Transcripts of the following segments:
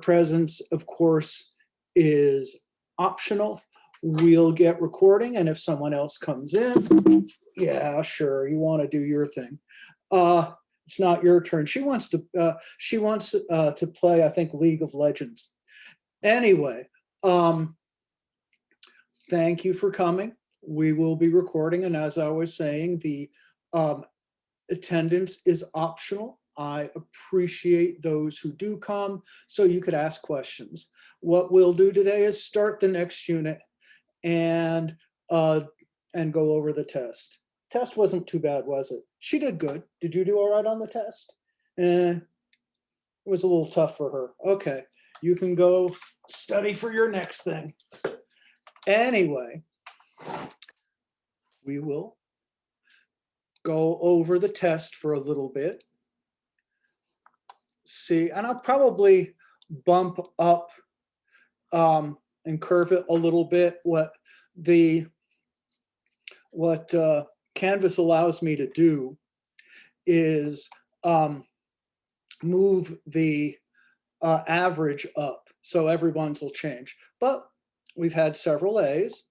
presence, of course, is optional. We'll get recording, and if someone else comes in, yeah, sure, you want to do your thing. It's not your turn. She wants to play, I think, League of Legends. Anyway, thank you for coming. We will be recording, and as I was saying, the attendance is optional. I appreciate those who do come, so you could ask questions. What we'll do today is start the next unit and go over the test. Test wasn't too bad, was it? She did good. Did you do all right on the test? It was a little tough for her. Okay, you can go study for your next thing. Anyway, we will go over the test for a little bit. See, and I'll probably bump up and curve it a little bit. What Canvas allows me to do is move the average up, so everyone's will change. But we've had several A's,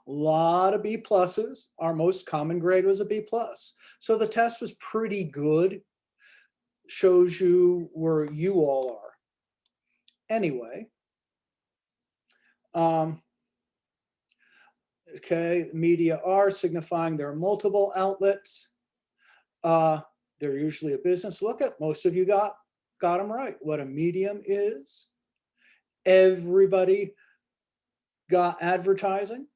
a lot of B pluses. Our most common grade was a B plus. So the test was pretty good. Shows you where you all are. Anyway, okay, media are signifying there are multiple outlets. They're usually a business. Look at, most of you got them right. What a medium is. Everybody got advertising.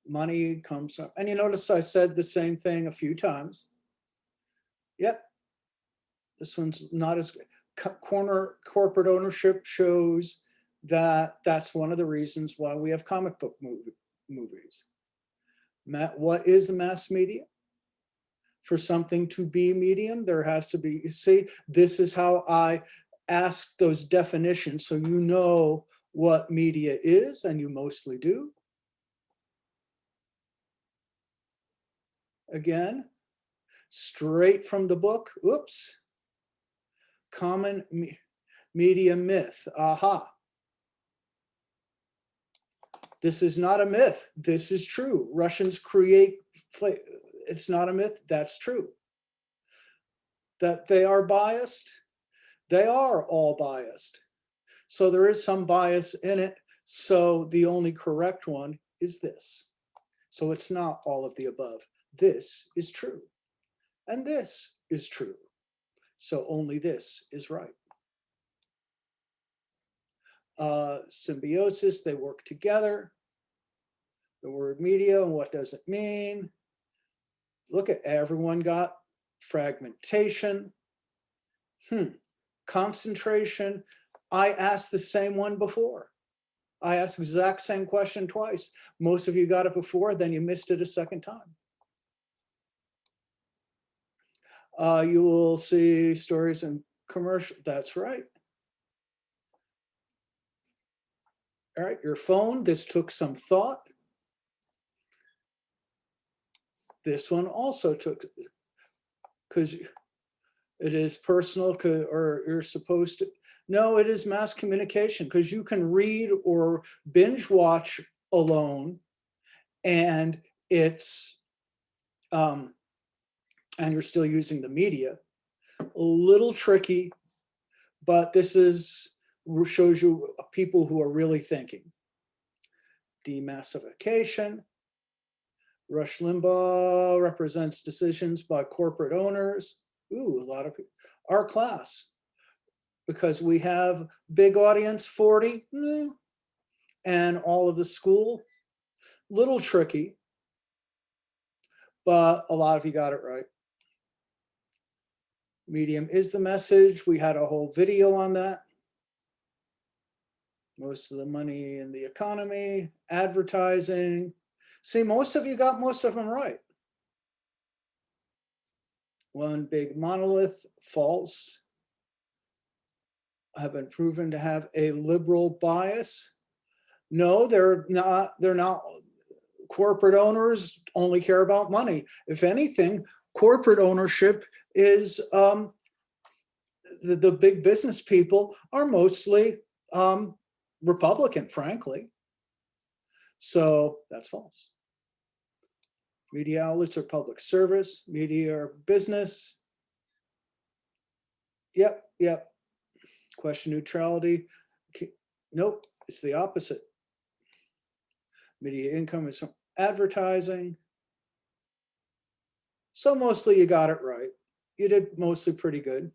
Money comes up. And you notice I said the same thing a few times. Yep, this one's not as good. Corporate ownership shows that that's one of the reasons why we have comic book movies. What is a mass media? For something to be medium, there has to be, you see, this is how I ask those definitions so you know what media is, and you mostly do. Again, straight from the book, oops. Common media myth, aha. This is not a myth, this is true. Russians create, it's not a myth, that's true. That they are biased, they are all biased. So there is some bias in it, so the only correct one is this. So it's not all of the above. This is true, and this is true. So only this is right. Symbiosis, they work together. The word media, and what does it mean? Look at, everyone got fragmentation. Concentration. I asked the same one before. I asked the exact same question twice. Most of you got it before, then you missed it a second time. You will see stories in commercial, that's right. All right, your phone, this took some thought. This one also took, because it is personal, or you're supposed to, no, it is mass communication, because you can read or binge watch alone, and it's, and you're still using the media. A little tricky, but this shows you people who are really thinking. Demassification. Rush Limbaugh represents decisions by corporate owners. Ooh, a lot of people. Our class, because we have big audience, 40, and all of the school, little tricky, but a lot of you got it right. Medium is the message. We had a whole video on that. Most of the money in the economy, advertising. See, most of you got most of them right. One big monolith, false. Have been proven to have a liberal bias. No, they're not. Corporate owners only care about money. If anything, corporate ownership is the big business people are mostly Republican, frankly. So that's false. Media outlets are public service, media are business. Yep. Question neutrality. Nope, it's the opposite. Media income is from advertising. So mostly you got it right. You did mostly pretty good.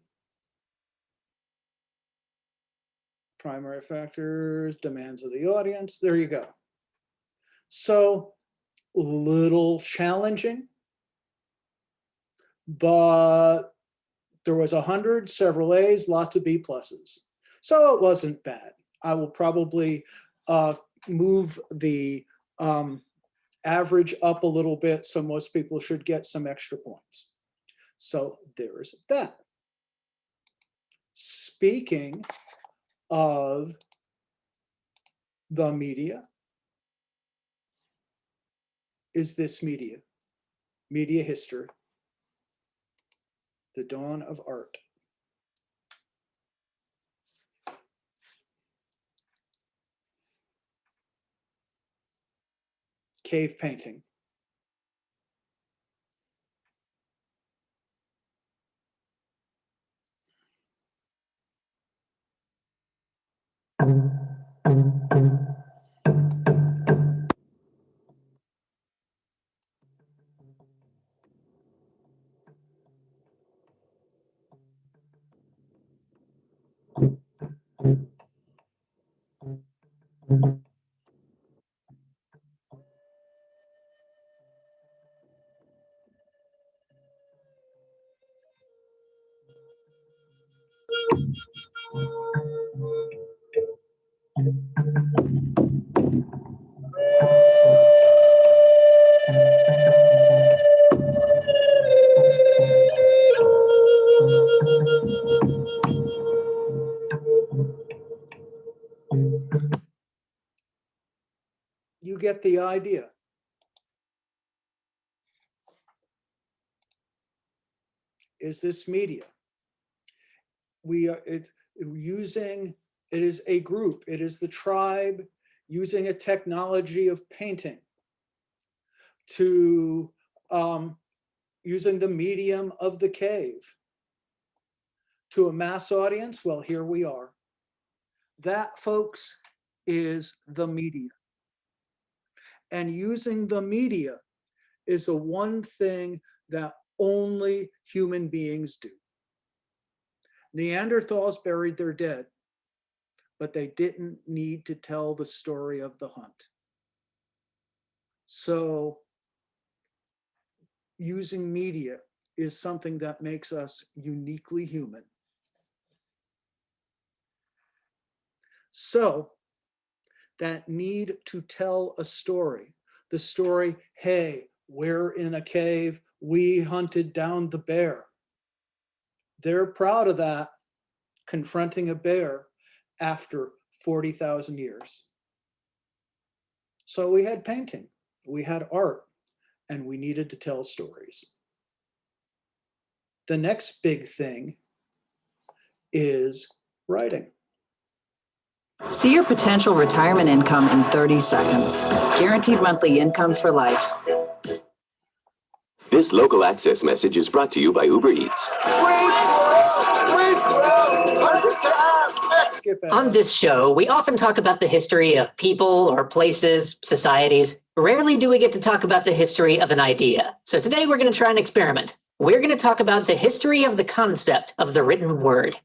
Primary factors, demands of the audience. There you go. So a little challenging, but there was 100, several A's, lots of B pluses. So it wasn't bad. I will probably move the average up a little bit, so most people should get some extra points. So there's that. Speaking of the media, is this media history, the dawn of art. Cave painting. You get the idea. Is this media? It is a group, it is the tribe using a technology of painting to using the medium of the cave to a mass audience. Well, here we are. That, folks, is the media. And using the media is the one thing that only human beings do. Neanderthals buried their dead, but they didn't need to tell the story of the hunt. So using media is something that makes us uniquely human. So that need to tell a story, the story, hey, we're in a cave, we hunted down the bear. They're proud of that, confronting a bear after 40,000 years. So we had painting, we had art, and we needed to tell stories. The next big thing is writing. See your potential retirement income in 30 seconds. Guaranteed monthly income for life. This local access message is brought to you by Uber Eats. On this show, we often talk about the history of people or places, societies. Rarely do we get to talk about the history of an idea. So today we're going to try an experiment. We're going to talk about the history of the concept of the written word.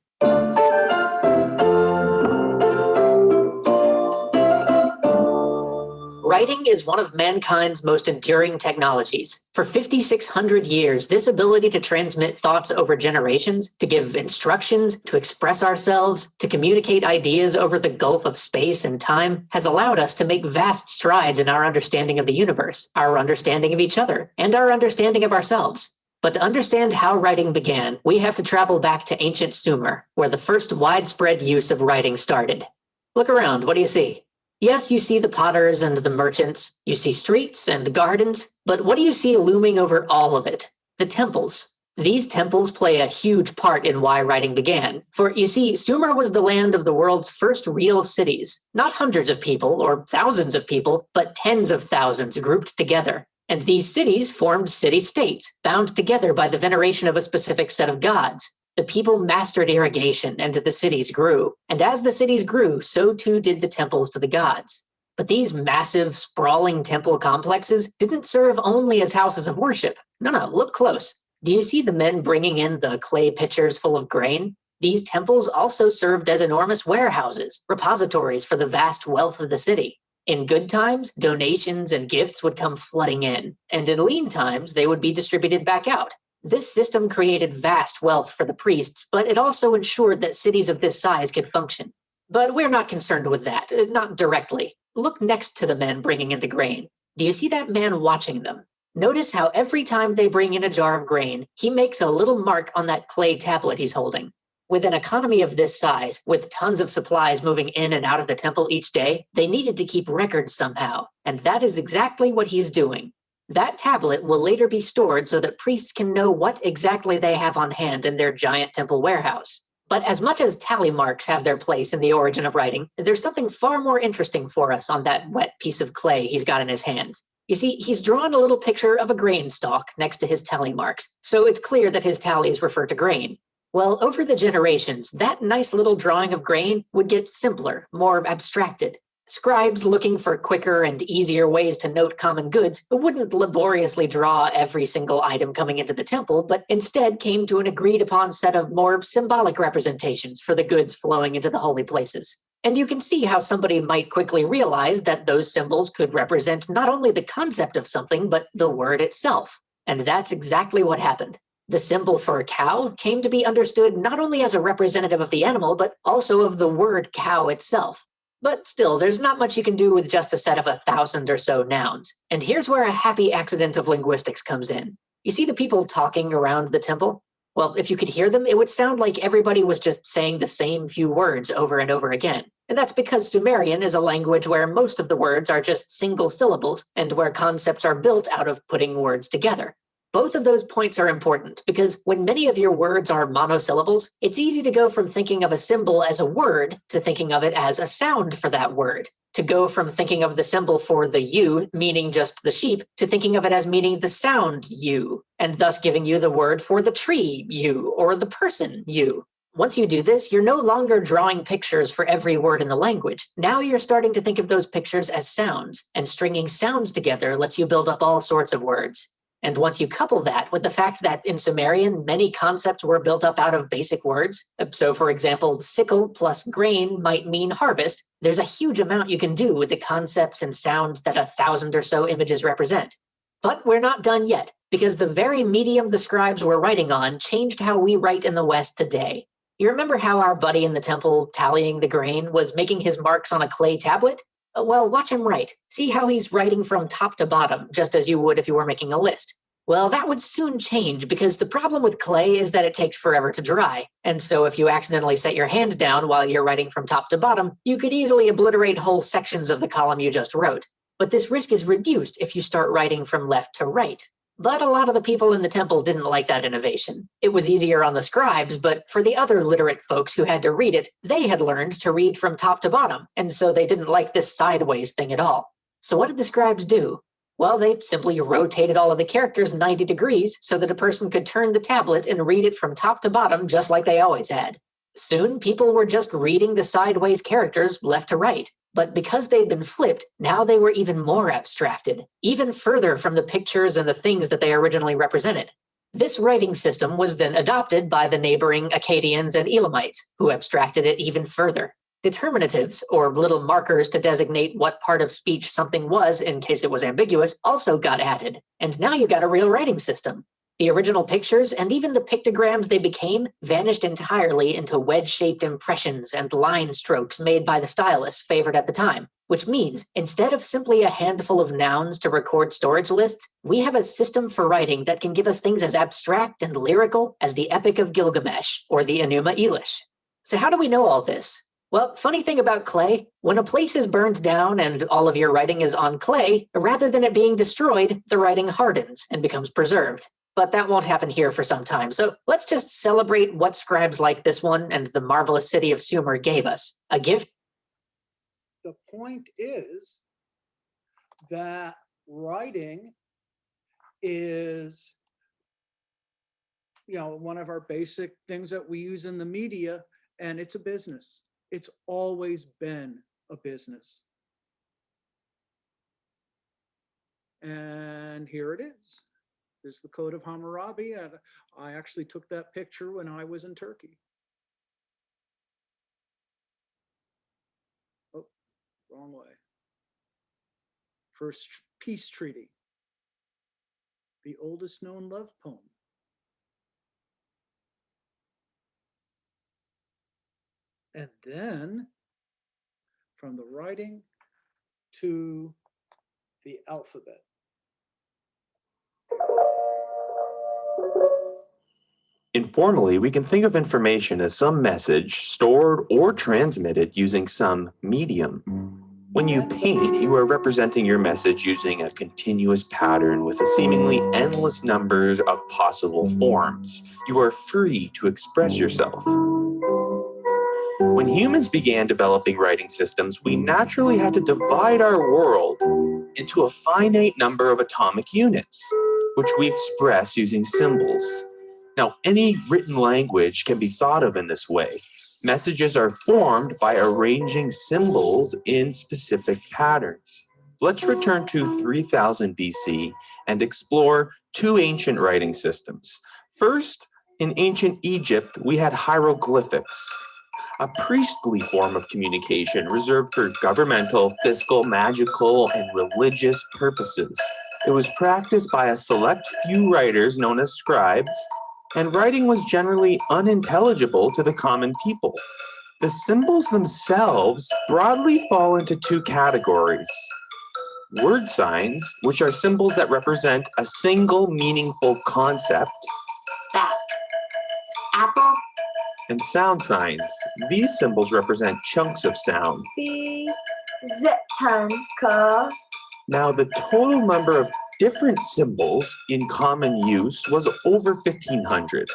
Writing is one of mankind's most enduring technologies. For 5,600 years, this ability to transmit thoughts over generations, to give instructions, to express ourselves, to communicate ideas over the gulf of space and time, has allowed us to make vast strides in our understanding of the universe, our understanding of each other, and our understanding of ourselves. But to understand how writing began, we have to travel back to ancient Sumer, where the first widespread use of writing started. Look around, what do you see? Yes, you see the potters and the merchants, you see streets and gardens, but what do you see looming over all of it? The temples. These temples play a huge part in why writing began. For you see, Sumer was the land of the world's first real cities. Not hundreds of people or thousands of people, but tens of thousands grouped together. And these cities formed city-states, bound together by the veneration of a specific set of gods. The people mastered irrigation, and the cities grew. And as the cities grew, so too did the temples to the gods. But these massive, sprawling temple complexes didn't serve only as houses of worship. No, look close. Do you see the men bringing in the clay pitchers full of grain? These temples also served as enormous warehouses, repositories for the vast wealth of the city. In good times, donations and gifts would come flooding in, and in lean times, they would be distributed back out. This system created vast wealth for the priests, but it also ensured that cities of this size could function. But we're not concerned with that, not directly. Look next to the men bringing in the grain. Do you see that man watching them? Notice how every time they bring in a jar of grain, he makes a little mark on that clay tablet he's holding. With an economy of this size, with tons of supplies moving in and out of the temple each day, they needed to keep records somehow, and that is exactly what he's doing. That tablet will later be stored so that priests can know what exactly they have on hand in their giant temple warehouse. But as much as tally marks have their place in the origin of writing, there's something far more interesting for us on that wet piece of clay he's got in his hands. You see, he's drawn a little picture of a grain stalk next to his tally marks, so it's clear that his tallies refer to grain. Well, over the generations, that nice little drawing of grain would get simpler, more abstracted. Scribes looking for quicker and easier ways to note common goods wouldn't laboriously draw every single item coming into the temple, but instead came to an agreed-upon set of more symbolic representations for the goods flowing into the holy places. And you can see how somebody might quickly realize that those symbols could represent not only the concept of something, but the word itself. And that's exactly what happened. The symbol for a cow came to be understood not only as a representative of the animal, but also of the word cow itself. But still, there's not much you can do with just a set of 1,000 or so nouns. And here's where a happy accident of linguistics comes in. You see the people talking around the temple? Well, if you could hear them, it would sound like everybody was just saying the same few words over and over again. And that's because Sumerian is a language where most of the words are just single syllables and where concepts are built out of putting words together. Both of those points are important because when many of your words are monosyllables, it's easy to go from thinking of a symbol as a word to thinking of it as a sound for that word. To go from thinking of the symbol for the U, meaning just the sheep, to thinking of it as meaning the sound U, and thus giving you the word for the tree U or the person U. Once you do this, you're no longer drawing pictures for every word in the language. Now you're starting to think of those pictures as sounds, and stringing sounds together lets you build up all sorts of words. And once you couple that with the fact that in Sumerian, many concepts were built up out of basic words, so for example, sickle plus grain might mean harvest, there's a huge amount you can do with the concepts and sounds that 1,000 or so images represent. But we're not done yet, because the very medium the scribes were writing on changed how we write in the West today. You remember how our buddy in the temple tallying the grain was making his marks on a clay tablet? Well, watch him write. See how he's writing from top to bottom, just as you would if you were making a list. Well, that would soon change because the problem with clay is that it takes forever to dry. And so if you accidentally set your hand down while you're writing from top to bottom, you could easily obliterate whole sections of the column you just wrote. But this risk is reduced if you start writing from left to right. But a lot of the people in the temple didn't like that innovation. It was easier on the scribes, but for the other literate folks who had to read it, they had learned to read from top to bottom, and so they didn't like this sideways thing at all. So what did the scribes do? Well, they simply rotated all of the characters 90 degrees so that a person could turn the tablet and read it from top to bottom just like they always had. Soon, people were just reading the sideways characters left to right. But because they'd been flipped, now they were even more abstracted, even further from the pictures and the things that they originally represented. This writing system was then adopted by the neighboring Akkadians and Elamites, who abstracted it even further. Determinatives, or little markers to designate what part of speech something was in case it was ambiguous, also got added. And now you got a real writing system. The original pictures, and even the pictograms they became, vanished entirely into wedge-shaped impressions and line strokes made by the stylists favored at the time, which means instead of simply a handful of nouns to record storage lists, we have a system for writing that can give us things as abstract and lyrical as the Epic of Gilgamesh or the Enuma Elish. So how do we know all this? Well, funny thing about clay, when a place is burned down and all of your writing is on clay, rather than it being destroyed, the writing hardens and becomes preserved. but that won't happen here for some time. So let's just celebrate what scribes like this one and the marvelous city of Sumer gave us. A gift. The point is that writing is, one of our basic things that we use in the media, and it's a business. It's always been a business. And here it is. There's the Code of Hammurabi. And I actually took that picture when I was in Turkey. Oh, wrong way. First peace treaty. The oldest known love poem. And then from the writing to the alphabet. Informally, we can think of information as some message stored or transmitted using some medium. When you paint, you are representing your message using a continuous pattern with a seemingly endless numbers of possible forms. You are free to express yourself. When humans began developing writing systems, we naturally had to divide our world into a finite number of atomic units, which we express using symbols. Now, any written language can be thought of in this way. Messages are formed by arranging symbols in specific patterns. Let's return to 3000 BC and explore two ancient writing systems. First, in ancient Egypt, we had hieroglyphics, a priestly form of communication reserved for governmental, fiscal, magical, and religious purposes. It was practiced by a select few writers known as scribes, and writing was generally unintelligible to the common people. The symbols themselves broadly fall into two categories. Word signs, which are symbols that represent a single meaningful concept. Bat. Apple. And sound signs. These symbols represent chunks of sound. Zetanka. Now, the total number of different symbols in common use was over 1,500.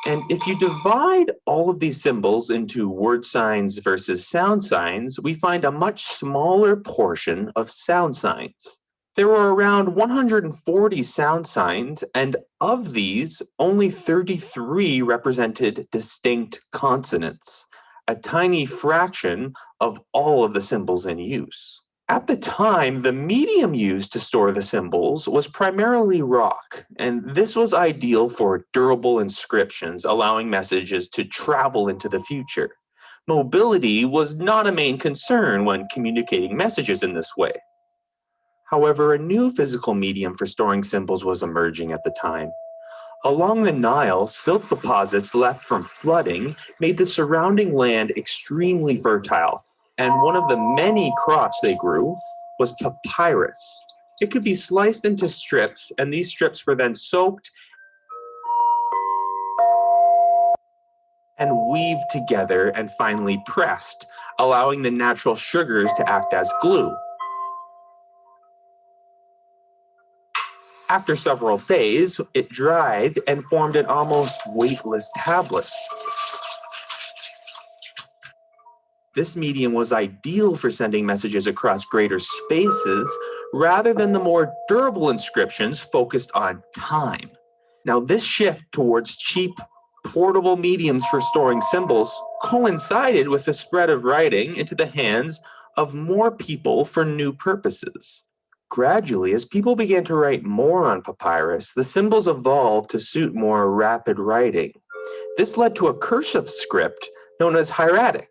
And if you divide all of these symbols into word signs versus sound signs, we find a much smaller portion of sound signs. There were around 140 sound signs, and of these, only 33 represented distinct consonants, a tiny fraction of all of the symbols in use. At the time, the medium used to store the symbols was primarily rock, and this was ideal for durable inscriptions, allowing messages to travel into the future. Mobility was not a main concern when communicating messages in this way. However, a new physical medium for storing symbols was emerging at the time. Along the Nile, silt deposits left from flooding made the surrounding land extremely fertile, and one of the many crops they grew was papyrus. It could be sliced into strips, and these strips were then soaked and weaved together and finally pressed, allowing the natural sugars to act as glue. After several days, it dried and formed an almost weightless tablet. This medium was ideal for sending messages across greater spaces rather than the more durable inscriptions focused on time. Now, this shift towards cheap, portable mediums for storing symbols coincided with the spread of writing into the hands of more people for new purposes. Gradually, as people began to write more on papyrus, the symbols evolved to suit more rapid writing. This led to a cursive script known as hieratic.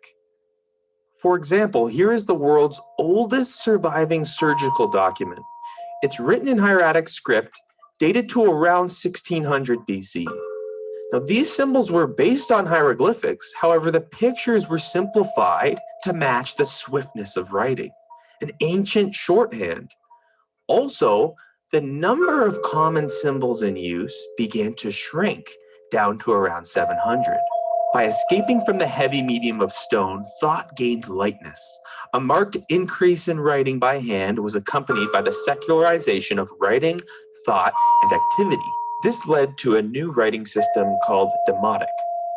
For example, here is the world's oldest surviving surgical document. It's written in hieratic script, dated to around 1600 BC. Now, these symbols were based on hieroglyphics. However, the pictures were simplified to match the swiftness of writing, an ancient shorthand. Also, the number of common symbols in use began to shrink down to around 700. By escaping from the heavy medium of stone, thought gained lightness. A marked increase in writing by hand was accompanied by the secularization of writing, thought, and activity. This led to a new writing system called Demotic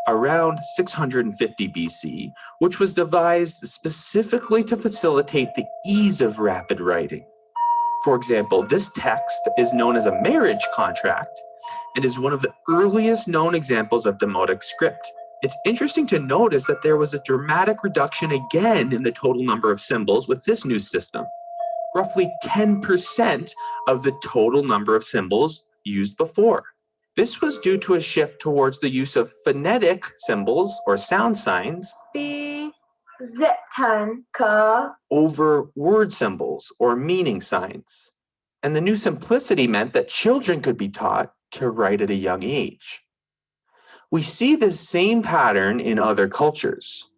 around 650 BC, which was devised specifically to facilitate the ease of rapid writing. For example, this text is known as a marriage contract and is one of the earliest known examples of demotic script. It's interesting to notice that there was a dramatic reduction again in the total number of symbols with this new system. Roughly 10% of the total number of symbols used before. This was due to a shift towards the use of phonetic symbols or sound signs over word symbols or meaning signs. And the new simplicity meant that children could be taught to write at a young age. We see this same pattern in other cultures.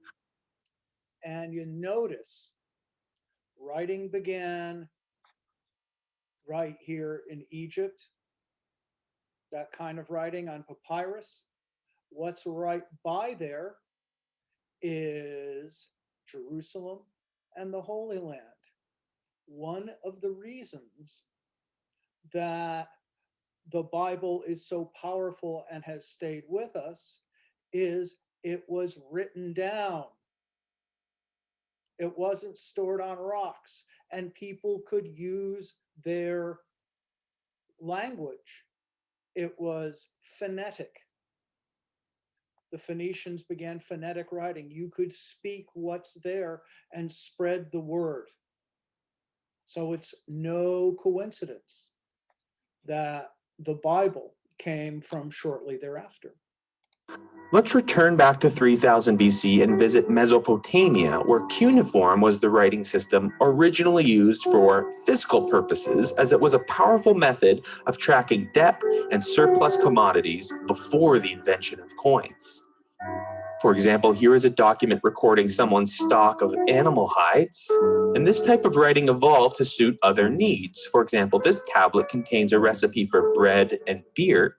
And you notice writing began right here in Egypt, that kind of writing on papyrus. What's right by there is Jerusalem and the Holy Land. One of the reasons that the Bible is so powerful and has stayed with us is it was written down. It wasn't stored on rocks, and people could use their language. It was phonetic. The Phoenicians began phonetic writing. You could speak what's there and spread the word. So it's no coincidence that the Bible came from shortly thereafter. Let's return back to 3000 BC and visit Mesopotamia, where cuneiform was the writing system originally used for fiscal purposes, as it was a powerful method of tracking debt and surplus commodities before the invention of coins. For example, here is a document recording someone's stock of animal hides, and this type of writing evolved to suit other needs. For example, this tablet contains a recipe for bread and beer.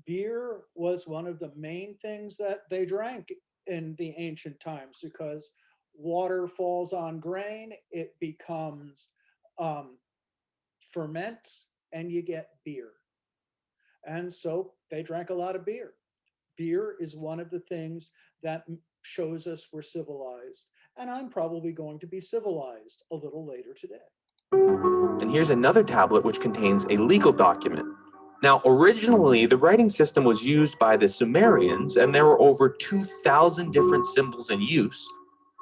Beer was one of the main things that they drank in the ancient times, because water falls on grain, it becomes ferments, and you get beer. And so they drank a lot of beer. Beer is one of the things that shows us we're civilized. And I'm probably going to be civilized a little later today. And here's another tablet which contains a legal document. Now, originally, the writing system was used by the Sumerians, and there were over 2,000 different symbols in use,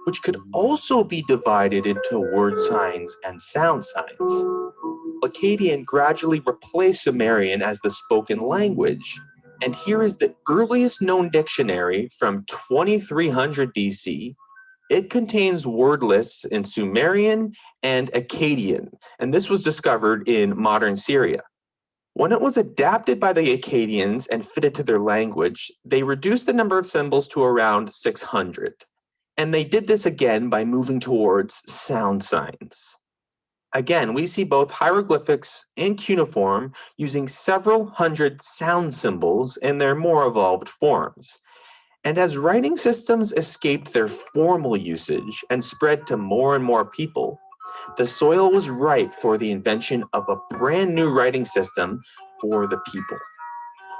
which could also be divided into word signs and sound signs. Akkadian gradually replaced Sumerian as the spoken language, and here is the earliest known dictionary from 2300 BC. It contains word lists in Sumerian and Akkadian, and this was discovered in modern Syria. When it was adapted by the Akkadians and fitted to their language, they reduced the number of symbols to around 600. And they did this again by moving towards sound signs. Again, we see both hieroglyphics and cuneiform using several hundred sound symbols in their more evolved forms. And as writing systems escaped their formal usage and spread to more and more people, the soil was ripe for the invention of a brand new writing system for the people.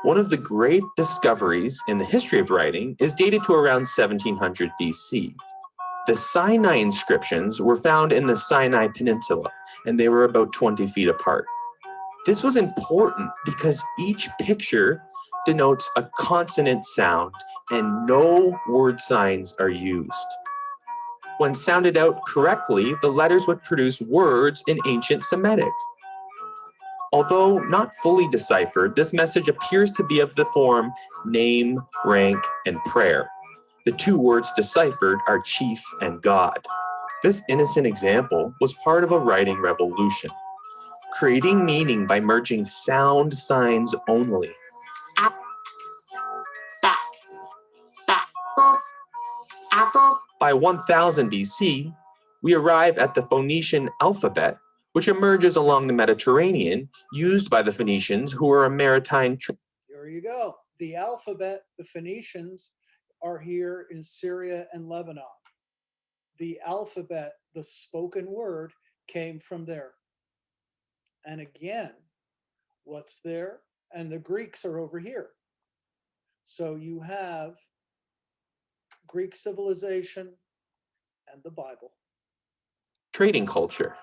One of the great discoveries in the history of writing is dated to around 1700 BC. The Sinai inscriptions were found in the Sinai Peninsula, and they were about 20 feet apart. This was important because each picture denotes a consonant sound and no word signs are used. When sounded out correctly, the letters would produce words in ancient Semitic. Although not fully deciphered, this message appears to be of the form name, rank, and prayer. The two words deciphered are chief and God. This innocent example was part of a writing revolution, creating meaning by merging sound signs only. Back. Apple. By 1000 BC, we arrive at the Phoenician alphabet, which emerges along the Mediterranean, used by the Phoenicians, who were a maritime. There you go. The alphabet, the Phoenicians are here in Syria and Lebanon. The alphabet, the spoken word, came from there. And again, what's there, and the Greeks are over here. So you have Greek civilization and the Bible. Trading culture.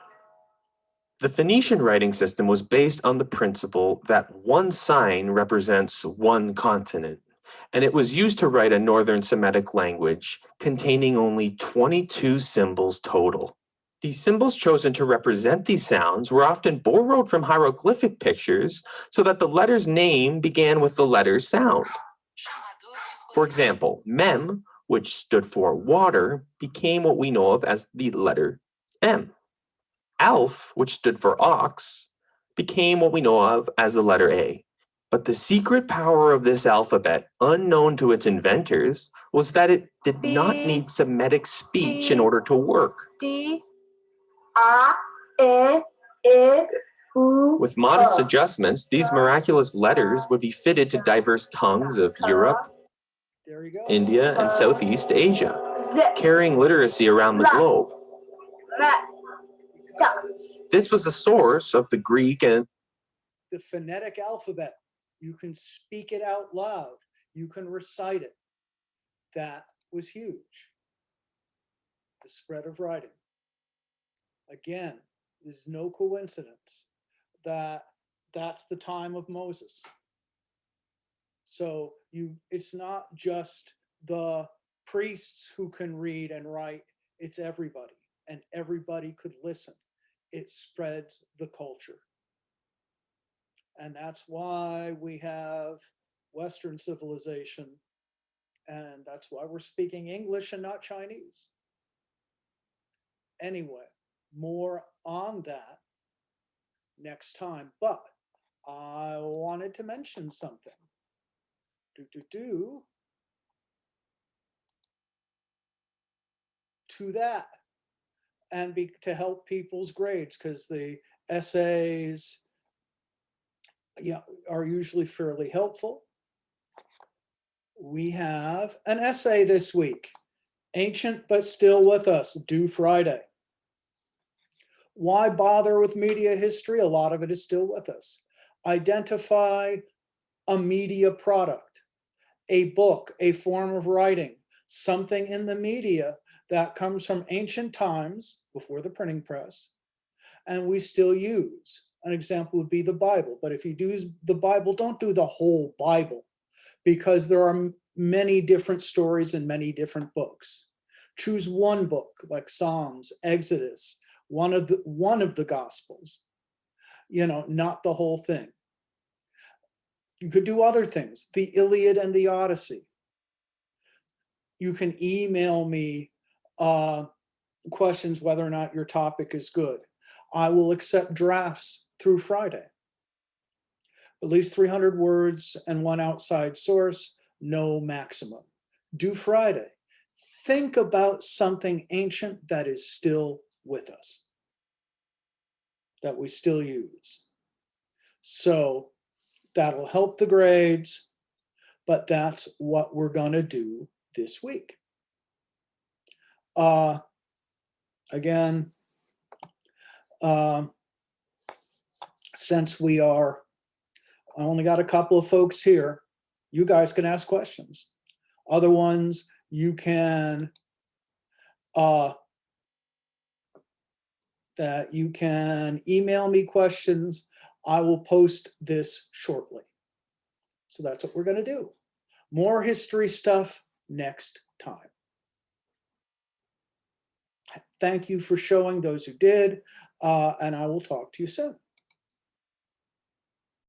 The Phoenician writing system was based on the principle that one sign represents one continent, and it was used to write a Northern Semitic language containing only 22 symbols total. These symbols chosen to represent these sounds were often borrowed from hieroglyphic pictures so that the letter's name began with the letter's sound. For example, Mem, which stood for water, became what we know of as the letter M. Alf, which stood for ox, became what we know of as the letter A. But the secret power of this alphabet, unknown to its inventors, was that it did not need Semitic speech in order to work. D, A, E, I, U. With modest adjustments, these miraculous letters would be fitted to diverse tongues of Europe, There you go. India, and Southeast Asia, carrying literacy around the globe. Because This was the source of the Greek and the phonetic alphabet, you can speak it out loud, you can recite it. That was huge. The spread of writing. Again, there's no coincidence that that's the time of Moses. So it's not just the priests who can read and write, it's everybody, and everybody could listen. It spreads the culture. And that's why we have Western civilization, and that's why we're speaking English and not Chinese. Anyway, more on that next time, but I wanted to mention something. To that, and to help people's grades, because the essays are usually fairly helpful. We have an essay this week, Ancient but Still With Us, due Friday. Why bother with media history? A lot of it is still with us. Identify a media product, a book, a form of writing, something in the media that comes from ancient times before the printing press, and we still use. An example would be the Bible. But if you do the Bible, don't do the whole Bible, because there are many different stories in many different books. Choose one book, like Psalms, Exodus, one of the Gospels, not the whole thing. You could do other things, the Iliad and the Odyssey. You can email me questions whether or not your topic is good. I will accept drafts through Friday. At least 300 words and one outside source, no maximum. Due Friday. Think about something ancient that is still with us, that we still use. So that'll help the grades, but that's what we're going to do this week. Again, since I only got a couple of folks here, you guys can ask questions. Other ones, you can email me questions. I will post this shortly. So that's what we're going to do. More history stuff next time. Thank you for showing, those who did, and I will talk to you soon.